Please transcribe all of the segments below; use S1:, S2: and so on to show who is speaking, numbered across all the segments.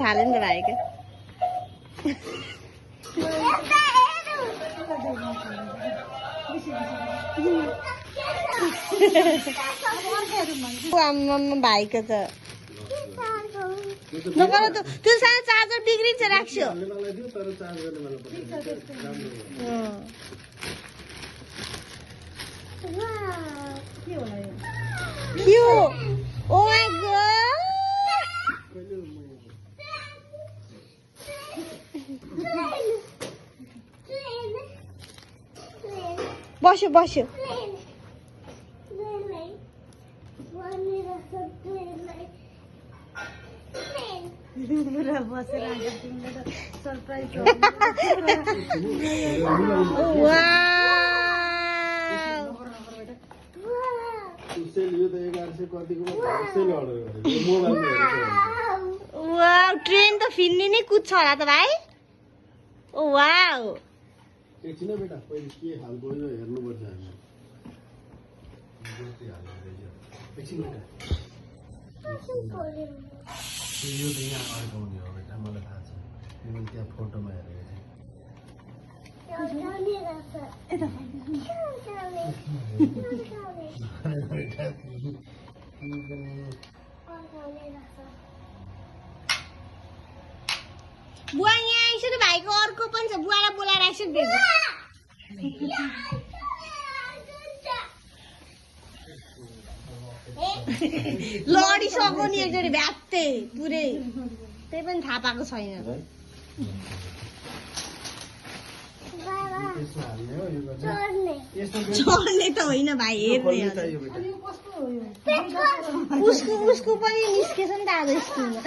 S1: थाल्यो नि त भाइको भाइको त नगर त त्यो सानो चार्जर बिग्रिन्छ राख्छु ओ माय गॉड बस्यो बस्यो ट्रेन त फिन्ने नै कुद्छ होला त भाइ ओ वाउ
S2: एकछिन बेटा पहिले के हाल गयो हेर्नुपर्छ एकछिन बेटा यो त यहाँ अड्काउने हो बेटा मलाई थाहा छ मैले त्यहाँ फोटोमा हेरेको
S1: बुवा यहाँ आइसक्यो त भाइको अर्को पनि छ बुवालाई बोलाएर आइसक्यो लडिसक्यो नि एकचोटि भ्यात्ते पुरै त्यही पनि थाहा पाएको छैन चढ्ने त होइन भाइ हेर्ने उसको पनि निस्केछ नि त आज स्कुलमा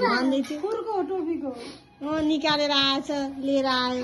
S1: भन्दै थियो निकालेर आएछ लिएर आयो